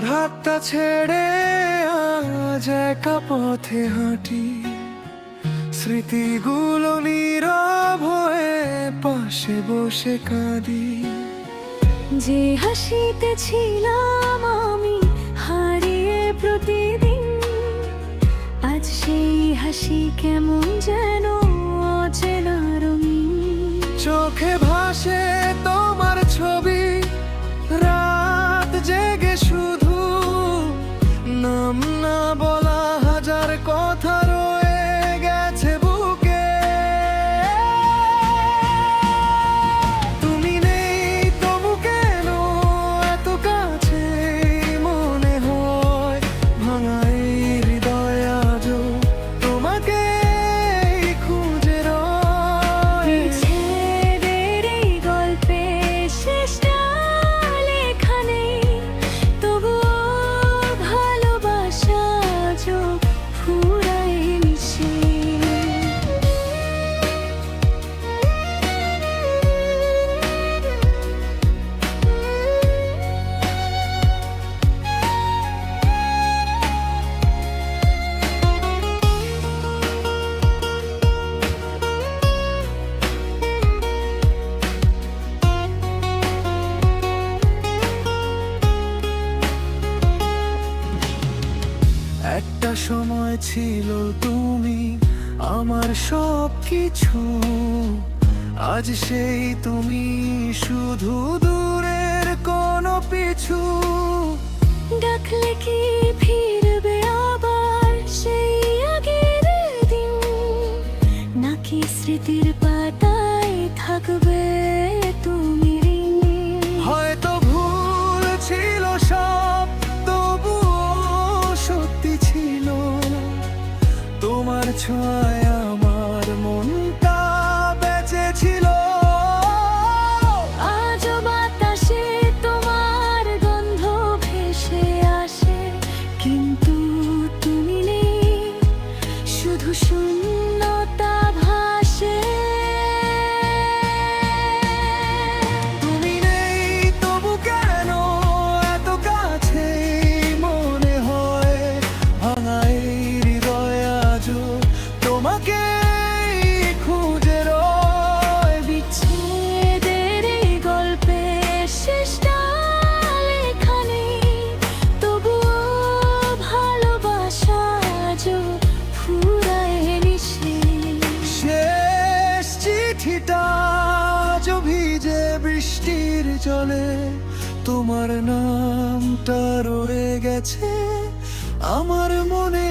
তোমার হাতটা ছেড়ে আজ একা পথে হাঁটি, স্মৃতিগুলো নীরব হয়ে পাশে বসে কাঁদি। যে হাসিতে ছিলাম আমি হারিয়ে প্রতিদিন, আজ সেই হাসি কেমন যেন অচেনা রঙিন। চোখে ভাসে তোমার ছবি, রাত জেগে শুধু নাম না বলা হাজার কথা রয়ে গেছে বুকে। তুমি নেই তবু কেন এত কাছে মনে হয়, ভাঙা এই হৃদয় আজও তোমাকে খুঁজে রয়। বিচ্ছেদের এই গল্পে শেষটা লেখা নেই, তবুও ভালোবাসা আজও ফুরায় মিশে। একটা সময় ছিল তুমি আমার সব কিছু, আজ সেই তুমি শুধু দূরের কোনো পিছু। ডাকলে কি ফিরবে আবার সেই আগের দিন, নাকি স্মৃতির পাতায় থাকবে তুমি ঋণী? হয়তো ভুল ছিল সব, তবুও সত্যি ছিল তোমার ছোঁয়ায় আমার মনটা বেঁচে ছিল। আজও বাতাসে তোমার গন্ধ ভেসে আসে, কিন্তু তুমি নেই, শুধু শূন্যতা ভাসে। তুমি নেই তবু কেন এত কাছে মনে হয়, ভাঙা এই হৃদয় আজও তোমাকে খুঁজে রয়। বিচ্ছেদের এই গল্পে শেষটা লেখা নেই, তবুও ভালোবাসা আজও ফুরায় মিশে। শেষ চিঠিটা আজও ভিজে বৃষ্টির জলে, তোমার নামটা রয়ে গেছে আমার মনে।